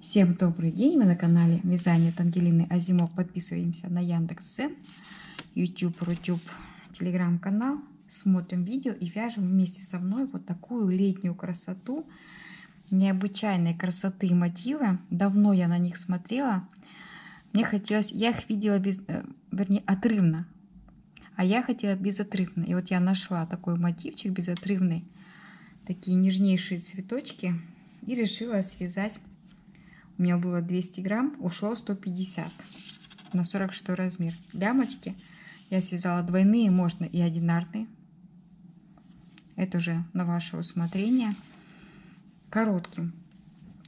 Всем добрый день! Мы на канале Вязание от Ангелины Азимок. Подписываемся на Яндекс.Дзен, YouTube, Рутюб, Телеграм-канал. Смотрим видео и вяжем вместе со мной вот такую летнюю красоту. Необычайной красоты мотивы. Давно я на них смотрела. Мне хотелось, я их видела вернее, отрывно. А я хотела безотрывно. И вот я нашла такой мотивчик безотрывный. Такие нежнейшие цветочки. И решила связать. У меня было 200 грамм, ушло 150 на 46 размер. Лямочки я связала двойные, можно и одинарные. Это уже на ваше усмотрение. Коротким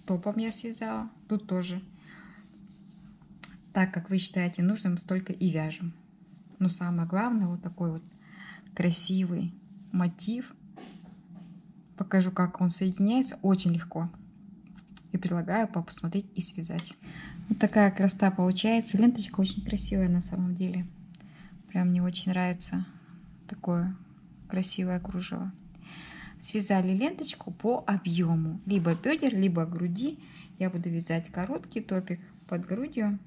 топом я связала. Тут тоже. Так, как вы считаете нужным, столько и вяжем. Но самое главное, вот такой вот красивый мотив. Покажу, как он соединяется. Очень легко. И предлагаю посмотреть и связать. Вот такая красота получается. Ленточка очень красивая на самом деле. Прям мне очень нравится такое красивое кружево. Связали ленточку по объему. Либо бедер, либо груди. Я буду вязать короткий топик под грудью.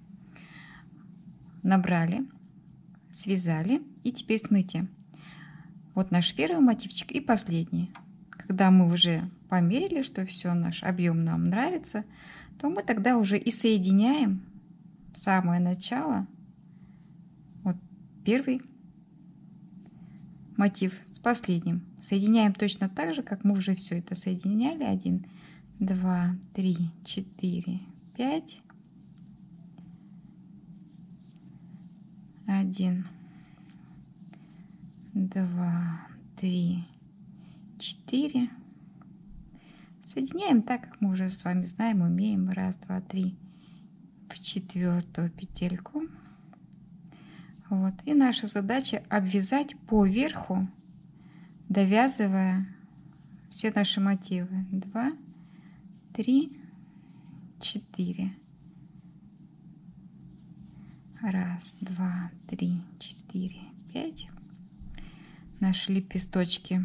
Набрали, связали. И теперь смотрите. Вот наш первый мотивчик и последний. Когда мы уже померили, что все, наш объем нам нравится, то мы тогда уже и соединяем самое начало, вот первый мотив с последним. Соединяем точно так же, как мы уже все это соединяли. 1, 2, 3, 4, 5. 1, 2, 3, 4. Соединяем так, как мы уже с вами знаем, умеем. 1, 2, 3 в четвертую петельку. Вот. И наша задача обвязать по верху, довязывая все наши мотивы. 2, 3, 4. 1, 2, 3, 4, 5. Наши лепесточки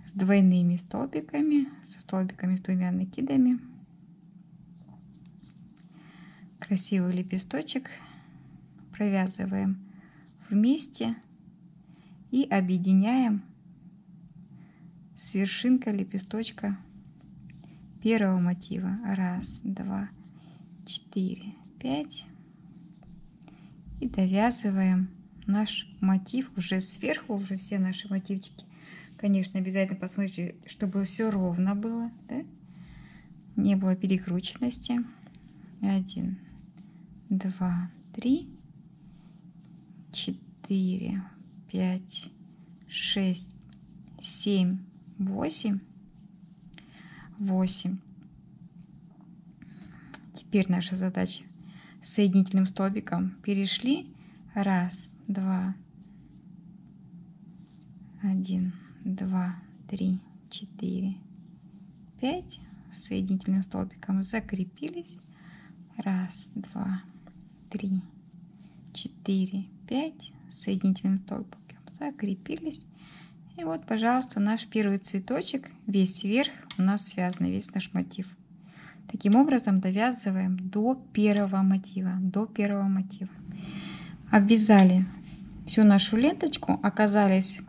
с двойными столбиками, со столбиками с двумя накидами. Красивый лепесточек провязываем вместе и объединяем с вершинкой лепесточка первого мотива. 1, 2, 4, 5. И довязываем наш мотив уже сверху, уже все наши мотивчики. Конечно, обязательно посмотрите, чтобы все ровно было, да? Не было перекрученности. 1, 2, 3, 4, 5, 6, 7, 8. 8. Теперь наша задача соединительным столбиком перешли. 1, 2, 1, 2, 3, 4, 5. Соединительным столбиком закрепились. 1, 2, 3, 4, 5. Соединительным столбиком закрепились. И вот, пожалуйста, наш первый цветочек, весь вверх у нас связан, весь наш мотив. Таким образом довязываем до первого мотива. Обвязали всю нашу ленточку, оказались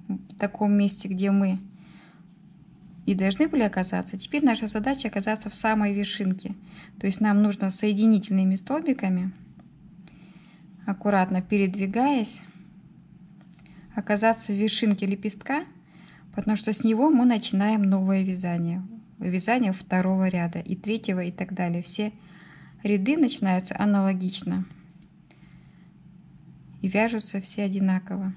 в таком месте, где мы и должны были оказаться. Теперь наша задача оказаться в самой вершинке. То есть нам нужно соединительными столбиками, аккуратно передвигаясь, оказаться в вершинке лепестка, потому что с него мы начинаем новое вязание. Вязание второго ряда и третьего и так далее. Все ряды начинаются аналогично и вяжутся все одинаково.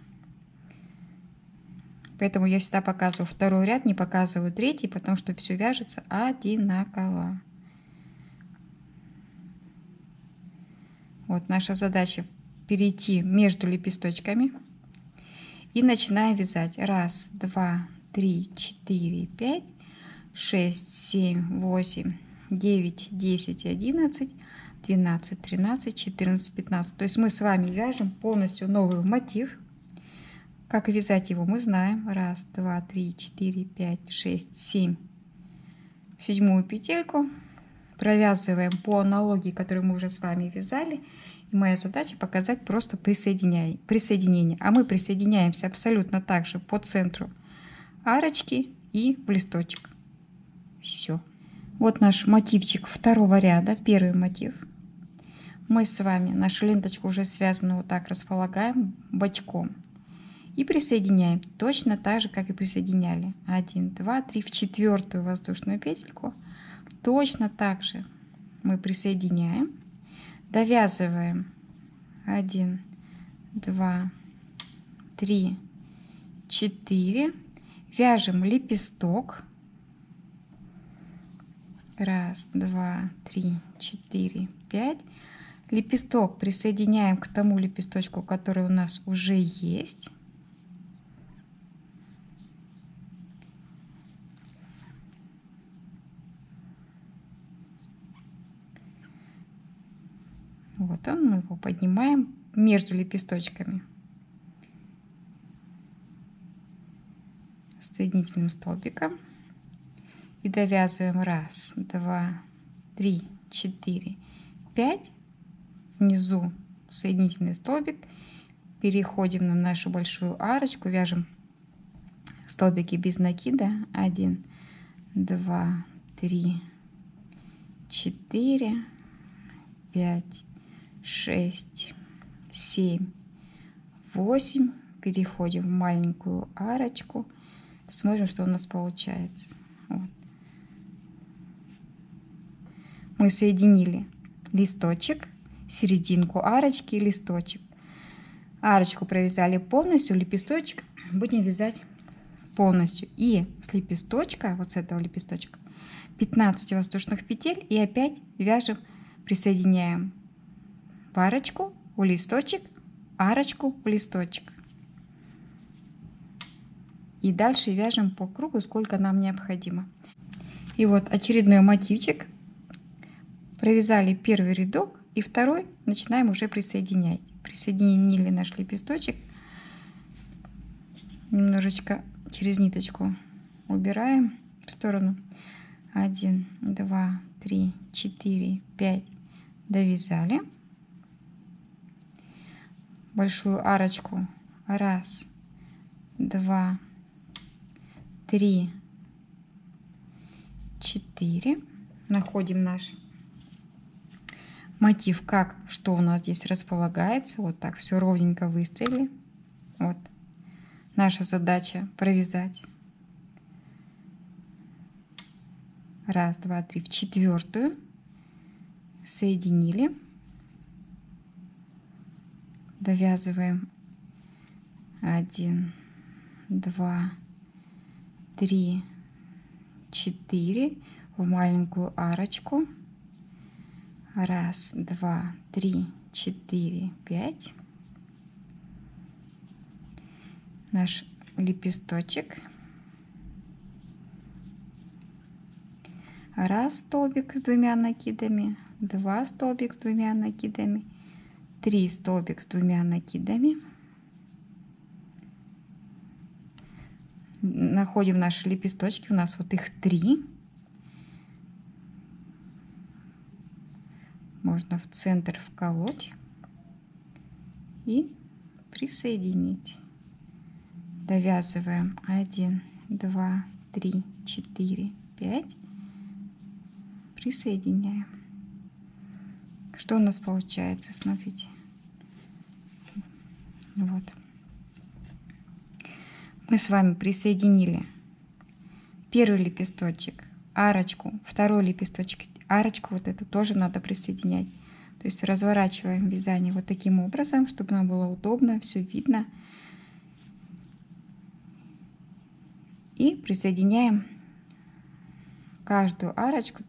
Поэтому я всегда показываю второй ряд, не показываю третий, потому что все вяжется одинаково. Вот наша задача перейти между лепесточками и начинаем вязать. 1, 2, 3, 4, 5, 6, 7, 8, 9, 10, 11, 12, 13, 14, 15. То есть мы с вами вяжем полностью новый мотив. Как вязать его мы знаем. 1, 2, 3, 4, 5, 6, 7. В седьмую петельку провязываем по аналогии, которую мы уже с вами вязали. И моя задача показать просто присоединение. А мы присоединяемся абсолютно так же по центру арочки и в листочек. Все. Вот наш мотивчик второго ряда, первый мотив. Мы с вами нашу ленточку уже связанную вот так располагаем бочком. И присоединяем точно так же, как и присоединяли. 1, 2, 3 в четвертую воздушную петельку. Точно так же мы присоединяем, довязываем 1, 2, 3, 4, вяжем лепесток. 1, 2, 3, 4, 5. Лепесток присоединяем к тому лепесточку, который у нас уже есть. Вот он, мы его поднимаем между лепесточками соединительным столбиком и довязываем 1, 2, 3, 4, 5. Внизу соединительный столбик, переходим на нашу большую арочку, вяжем столбики без накида. 1, 2, 3, 4, 5, 6, 7, 8. Переходим в маленькую арочку. Смотрим, что у нас получается. Вот. Мы соединили листочек, серединку арочки и листочек. Арочку провязали полностью, лепесточек будем вязать полностью. И с лепесточка, вот с этого лепесточка, 15 воздушных петель и опять вяжем, присоединяем в арочку, в листочек, арочку, в листочек. И дальше вяжем по кругу, сколько нам необходимо. И вот очередной мотивчик. Провязали первый рядок и второй начинаем уже присоединять. Присоединили наш лепесточек. Немножечко через ниточку убираем в сторону. 1, 2, 3, 4, 5. Довязали. Большую арочку. 1, 2, 3, 4. Находим наш мотив, как что у нас здесь располагается. Вот так все ровненько выстроили. Вот наша задача провязать 1, 2, 3 в четвертую, соединили, довязываем 1, 2, 3, 4 в маленькую арочку. 1, 2, 3, 4, 5. Наш лепесточек. 1 столбик с 2 накидами, 2 столбик с 2 накидами, 3 столбик с 2 накидами. Находим наши лепесточки, у нас вот их 3. Можно в центр вколоть и присоединить. Довязываем 1, 2, 3, 4, 5. Присоединяем. Что у нас получается? Смотрите. Вот. Мы с вами присоединили первый лепесточек, арочку, второй лепесточек, арочку вот эту тоже надо присоединять. То есть разворачиваем вязание вот таким образом, чтобы нам было удобно, все видно. И присоединяем каждую арочку,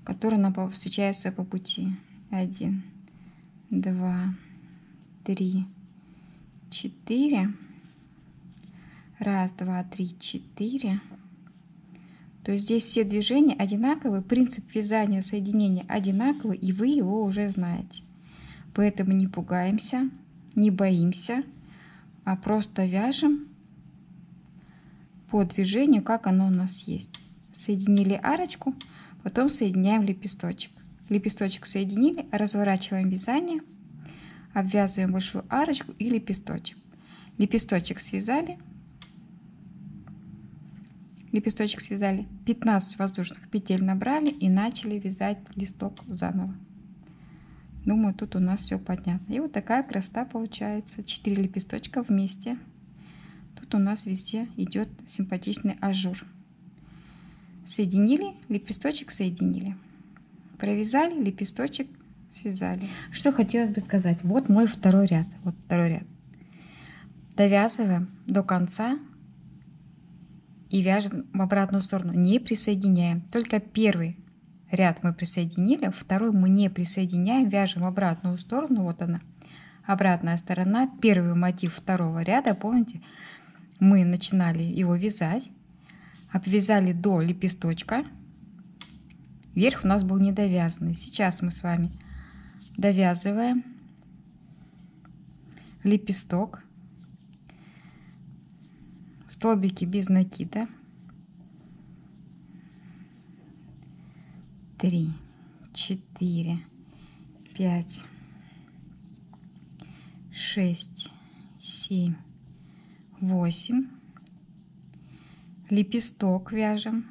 которая нам встречается по пути. 1, 2, 3, 4. 1, 2, 3, 4. То есть здесь все движения одинаковые, принцип вязания соединения одинаковый, и вы его уже знаете. Поэтому не пугаемся, не боимся, а просто вяжем по движению, как оно у нас есть. Соединили арочку, Потом соединяем лепесточек. Лепесточек соединили, разворачиваем вязание, обвязываем большую арочку и лепесточек. Лепесточек связали. Лепесточек связали, 15 воздушных петель набрали и начали вязать листок заново. Думаю, тут у нас все понятно. И вот такая красота получается. 4 лепесточка вместе. Тут у нас везде идет симпатичный ажур. Соединили, лепесточек соединили. Провязали, лепесточек связали. Что хотелось бы сказать. Вот мой второй ряд. Вот второй ряд. Довязываем до конца и вяжем в обратную сторону. Не присоединяем. Только первый ряд мы присоединили, второй мы не присоединяем, вяжем в обратную сторону. Вот она, обратная сторона. Первый мотив второго ряда, помните, мы начинали его вязать, обвязали до лепесточка. Верх у нас был недовязанный. Сейчас мы с вами довязываем лепесток, столбики без накида. 3, 4, 5, 6, 7, 8. Лепесток вяжем.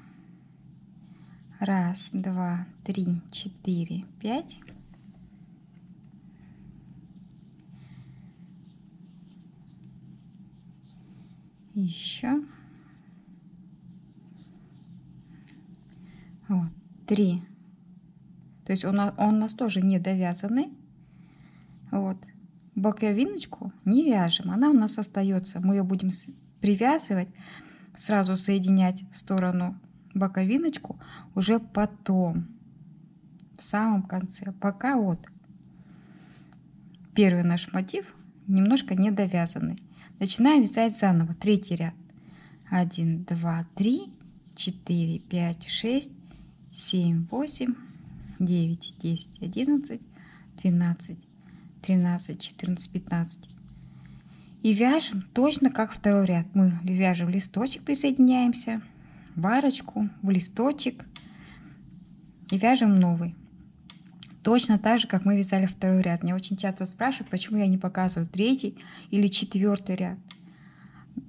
1, 2, 3, 4, 5. Еще. Вот, 3. То есть он у нас тоже не довязанный. Вот. Боковиночку не вяжем, она у нас остается. Мы ее будем привязывать, сразу соединять сторону боковиночку уже потом, в самом конце. Пока вот первый наш мотив немножко не довязанный. Начинаем вязать заново. Третий ряд. 1, 2, 3, 4, 5, 6, 7, 8, 9, 10, 11, 12, 13, 14, 15. И вяжем точно как второй ряд. Мы вяжем листочек, присоединяемся в арочку, в листочек и вяжем новый. Точно так же, как мы вязали второй ряд. Меня очень часто спрашивают, почему я не показываю третий или четвертый ряд.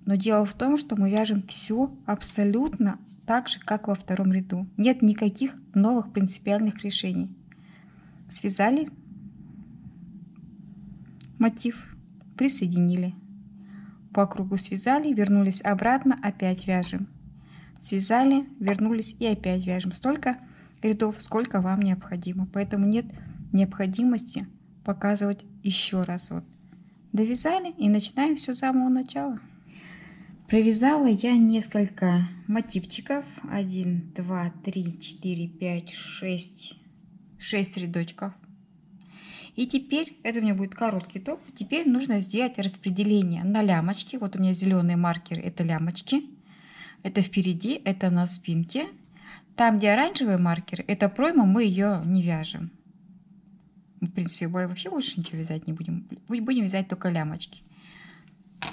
Но дело в том, что мы вяжем все абсолютно так же, как во втором ряду. Нет никаких новых принципиальных решений. Связали мотив, присоединили. По кругу связали, вернулись обратно, опять вяжем. Связали, вернулись и опять вяжем. Столько рядов, сколько вам необходимо. Поэтому нет необходимости показывать еще раз. Вот. Довязали и начинаем все с самого начала. Провязала я несколько мотивчиков. 1, 2, 3, 4, 5, 6 рядочков. И теперь, это у меня будет короткий топ, теперь нужно сделать распределение на лямочки. Вот у меня зеленые маркеры, это лямочки. Это впереди, это на спинке. Там, где оранжевые маркеры, это пройма, мы ее не вяжем. В принципе, вообще больше ничего вязать не будем. Будем вязать только лямочки.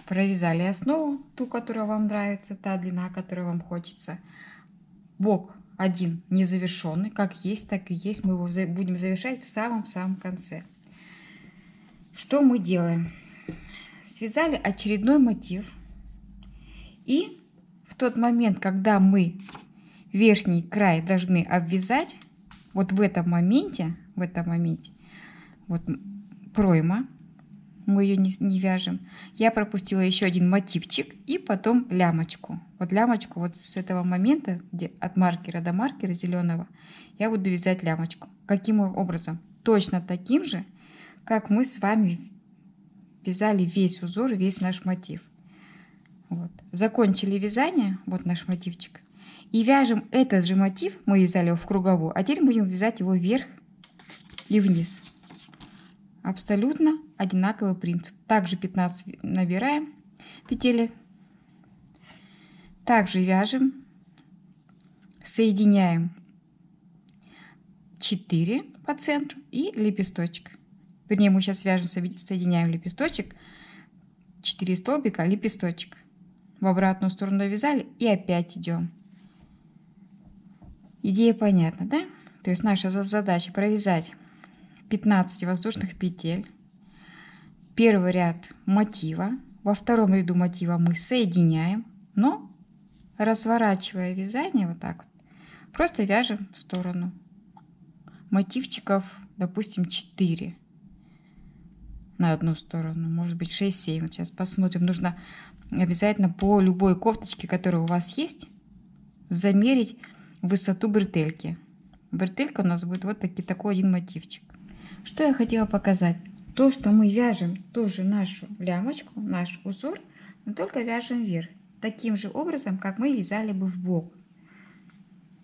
Провязали основу, ту, которая вам нравится, та длина, которая вам хочется. Бок один незавершенный, как есть, так и есть. Мы его будем завершать в самом-самом конце. Что мы делаем? Связали очередной мотив. И в тот момент, когда мы верхний край должны обвязать, вот в этом моменте, вот пройма, мы ее не вяжем. Я пропустила еще один мотивчик и потом лямочку. Вот лямочку вот с этого момента, где от маркера до маркера зеленого, я буду вязать лямочку. Каким образом? Точно таким же, как мы с вами вязали весь узор, весь наш мотив. Вот. Закончили вязание, вот наш мотивчик. И вяжем этот же мотив, мы вязали его в круговую, а теперь будем вязать его вверх и вниз. Абсолютно одинаковый принцип. Также 15 набираем петель. Также вяжем, соединяем 4 по центру и лепесточек. Вернее, мы сейчас вяжем, соединяем лепесточек, 4 столбика, лепесточек. В обратную сторону довязали и опять идем. Идея понятна, да? То есть наша задача провязать 15 воздушных петель. Первый ряд мотива. Во втором ряду мотива мы соединяем, но разворачивая вязание вот так вот, просто вяжем в сторону. Мотивчиков, допустим, 4 на одну сторону, может быть 6-7. Вот сейчас посмотрим. Нужно обязательно по любой кофточке, которая у вас есть, замерить высоту бретельки. Бретелька у нас будет вот такой один мотивчик. Что я хотела показать? То, что мы вяжем тоже нашу лямочку, наш узор, но только вяжем вверх. Таким же образом, как мы вязали бы в бок.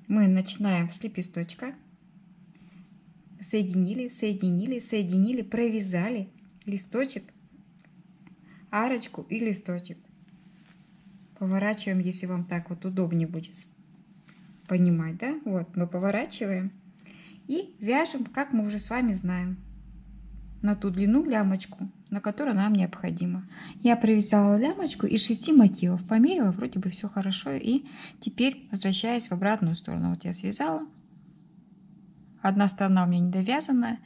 Мы начинаем с лепесточка. Соединили, соединили, соединили, провязали листочек, арочку и листочек. Поворачиваем, если вам так вот удобнее будет понимать, да? Вот, мы поворачиваем и вяжем, как мы уже с вами знаем, на ту длину лямочку, на которую нам необходимо. Я провязала лямочку из 6 мотивов, померила, вроде бы все хорошо, и теперь возвращаюсь в обратную сторону. Вот я связала, одна сторона у меня не довязанная,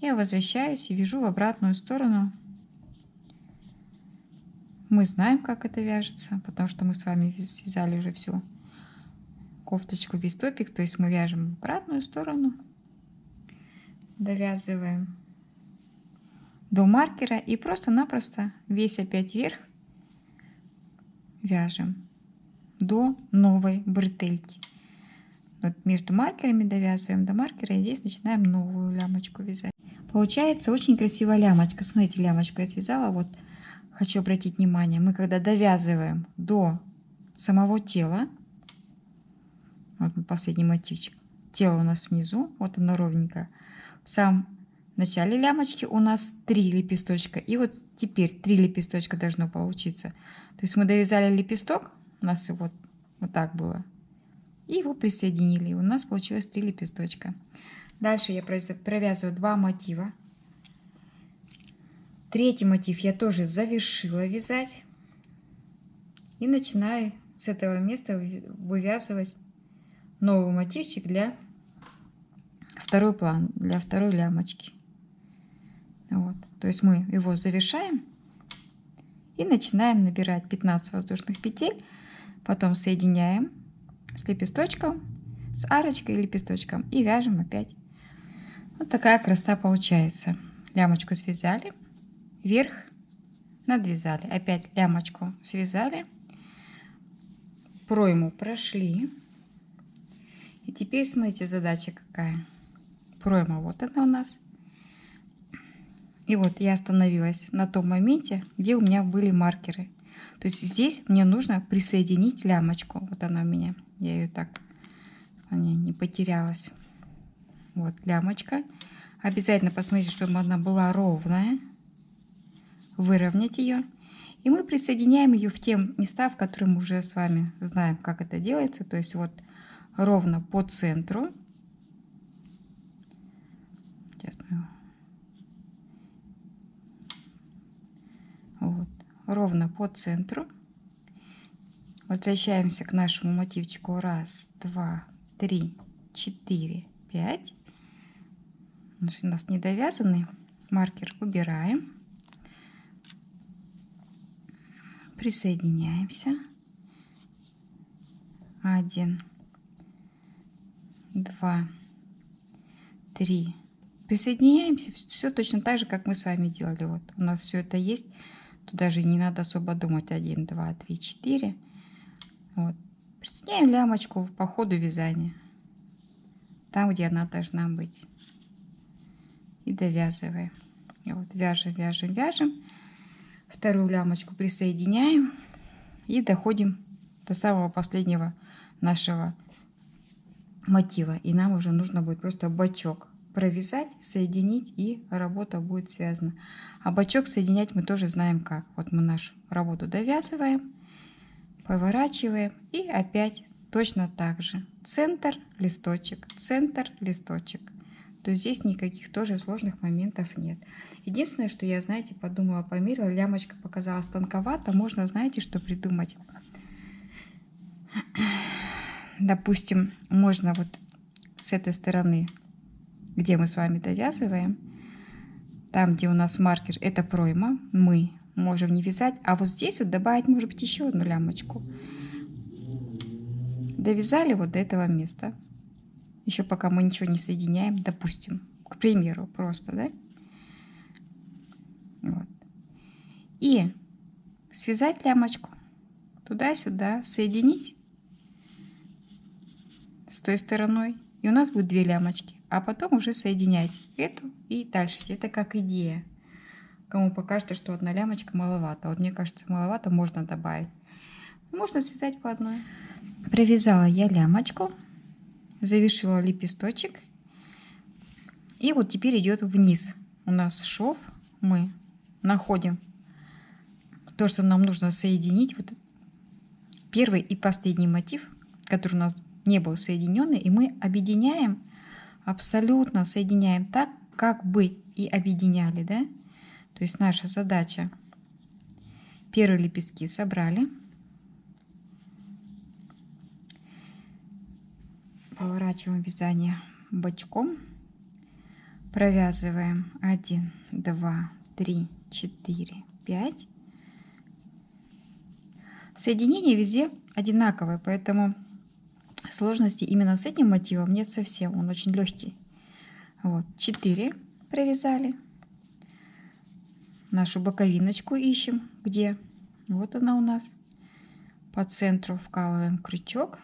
я возвращаюсь и вяжу в обратную сторону. Мы знаем, как это вяжется, потому что мы с вами связали уже всю кофточку, весь топик, то есть мы вяжем в обратную сторону, довязываем до маркера и просто-напросто весь опять вверх вяжем до новой бретельки. Вот между маркерами довязываем до маркера и здесь начинаем новую лямочку вязать. Получается очень красивая лямочка. Смотрите, лямочку я связала. Вот хочу обратить внимание, мы когда довязываем до самого тела, вот последний мотивчик, тело у нас внизу, вот оно ровненько, в самом начале лямочки у нас 3 лепесточка, и вот теперь 3 лепесточка должно получиться. То есть мы довязали лепесток, у нас вот так было, и его присоединили, и у нас получилось 3 лепесточка. Дальше я провязываю 2 мотива. Третий мотив я тоже завершила вязать и начинаю с этого места вывязывать новый мотивчик для второй план, для второй лямочки. Вот. То есть мы его завершаем и начинаем набирать 15 воздушных петель, потом соединяем с лепесточком, с арочкой и лепесточком и вяжем опять. Вот такая красота получается. Лямочку связали, вверх надвязали, опять лямочку связали, пройму прошли. И теперь смотрите, задача какая. Пройма вот она у нас. И вот я остановилась на том моменте, где у меня были маркеры. То есть здесь мне нужно присоединить лямочку. Вот она у меня. Я ее так не потерялась. Вот лямочка. Обязательно посмотрите, чтобы она была ровная. Выровнять ее. И мы присоединяем ее в те места, в которые мы уже с вами знаем, как это делается. То есть вот ровно по центру. Вот, ровно по центру. Возвращаемся к нашему мотивчику. 1, 2, 3, 4, 5. У нас не довязанный. Маркер убираем. Присоединяемся. 1, 2, 3. Присоединяемся. Все точно так же, как мы с вами делали. Вот у нас все это есть. Тут даже не надо особо думать. 1, 2, 3, 4. Вот. Присоединяем лямочку по ходу вязания. Там, где она должна быть. И довязываем. И вот вяжем, вяжем, вяжем. Вторую лямочку присоединяем. И доходим до самого последнего нашего мотива. И нам уже нужно будет просто бочок провязать, соединить, и работа будет связана. А бочок соединять мы тоже знаем как. Вот мы нашу работу довязываем, поворачиваем и опять точно так же. Центр, листочек, центр, листочек. То есть здесь никаких тоже сложных моментов нет. Единственное, что я, знаете, подумала, померила, лямочка показалась тонковато. Можно, знаете, что придумать? Допустим, можно вот с этой стороны, где мы с вами довязываем, там, где у нас маркер, это пройма, мы можем не вязать, а вот здесь вот добавить, может быть, еще одну лямочку. Довязали вот до этого места, еще пока мы ничего не соединяем, допустим, к примеру, просто, да? Вот. И связать лямочку туда-сюда, соединить с той стороной, и у нас будет 2 лямочки, а потом уже соединять эту и дальше. Это как идея. Кому покажется, что одна лямочка маловато. Вот мне кажется, маловато, можно добавить. Можно связать по одной. Провязала я лямочку, завершила лепесточек, и вот теперь идет вниз. У нас шов, мы находим то, что нам нужно соединить. Вот первый и последний мотив, который у нас не был соединенный, и мы объединяем, абсолютно соединяем так, как бы и объединяли, да? То есть наша задача: первые лепестки собрали, поворачиваем вязание бочком, провязываем 1, 2, 3, 4, 5. Соединение везде одинаковое, поэтому сложности именно с этим мотивом нет совсем, он очень легкий. Вот, 4 провязали. Нашу боковиночку ищем, где? Вот она у нас. По центру вкалываем крючок,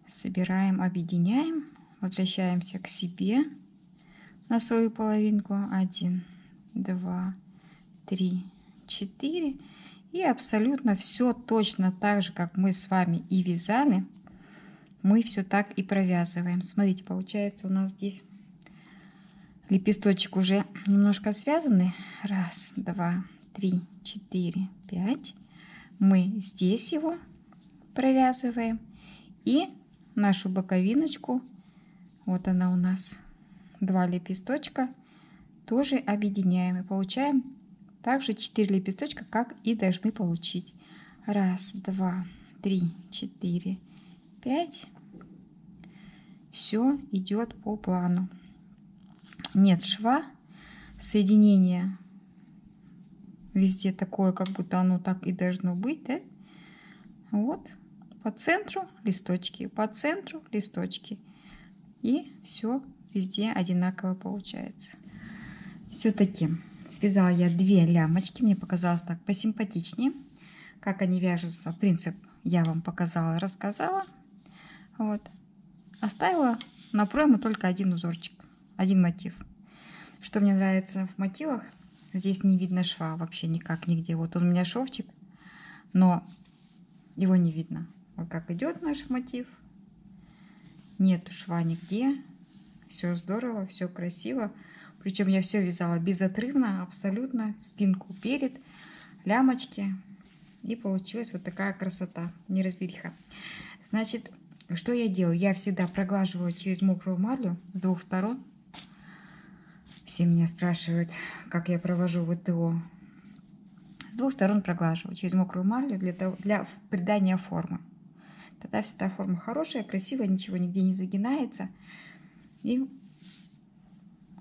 собираем, объединяем, возвращаемся к себе на свою половинку. 1, 2, 3, 4. И абсолютно все точно так же, как мы с вами и вязали, мы все так и провязываем. Смотрите, получается у нас здесь лепесточек уже немножко связаны. 1, 2, 3, 4, 5. Мы здесь его провязываем. И нашу боковиночку, вот она у нас, 2 лепесточка, тоже объединяем. И получаем также 4 лепесточка, как и должны получить. 1, 2, 3, 4, 5. Все идет по плану. Нет шва, соединение везде такое, как будто оно так и должно быть, да? Вот, по центру листочки, по центру листочки. И все везде одинаково получается. Все-таки связала я 2 лямочки, мне показалось так посимпатичнее. Как они вяжутся, принцип я вам показала, рассказала. Вот. Оставила на пройму только один узорчик, один мотив. Что мне нравится в мотивах, здесь не видно шва вообще никак, нигде. Вот он у меня шовчик, но его не видно. Вот как идет наш мотив, нету шва нигде, все здорово, все красиво. Причем я все вязала безотрывно, абсолютно, спинку перед, лямочки. И получилась вот такая красота, неразбериха. Значит, что я делаю? Я всегда проглаживаю через мокрую марлю с 2 сторон. Все меня спрашивают, как я провожу ВТО. С 2 сторон проглаживаю через мокрую марлю для придания формы. Тогда всегда форма хорошая, красивая, ничего нигде не загинается. И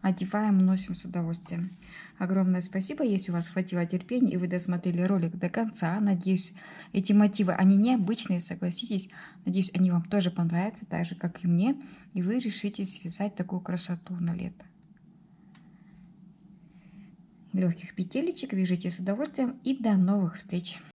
одеваем, носим с удовольствием. Огромное спасибо, если у вас хватило терпения и вы досмотрели ролик до конца. Надеюсь, эти мотивы, они необычные, согласитесь. Надеюсь, они вам тоже понравятся, так же, как и мне. И вы решите связать такую красоту на лето. Легких петелечек вяжите с удовольствием и до новых встреч!